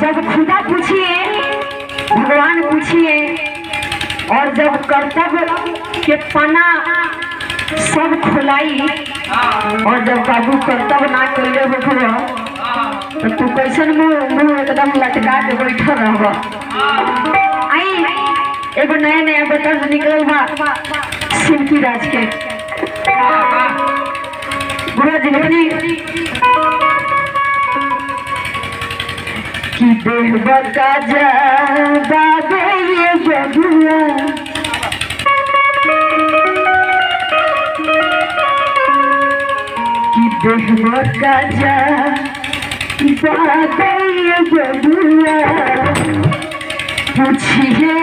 जब खुदा पूछिए, भगवान पूछिए, और जब कर्तव्य के पन्ना सब खुलाई, और जब बाबू कर्तव्य ना कैले हो तो तू कैसन मुँह एकदम लटका के बैठल रह। आई एगो नया नया बतन निकल बा सिल्की राज के बुरा जिंदगी की देह बका जा बाबे ये बबुआ की देह बका जा बाबे ये बबुआ पूछिए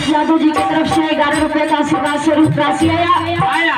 यादव जी की तरफ से 11 रुपए का आशीर्वाद स्वरूप राशि आया।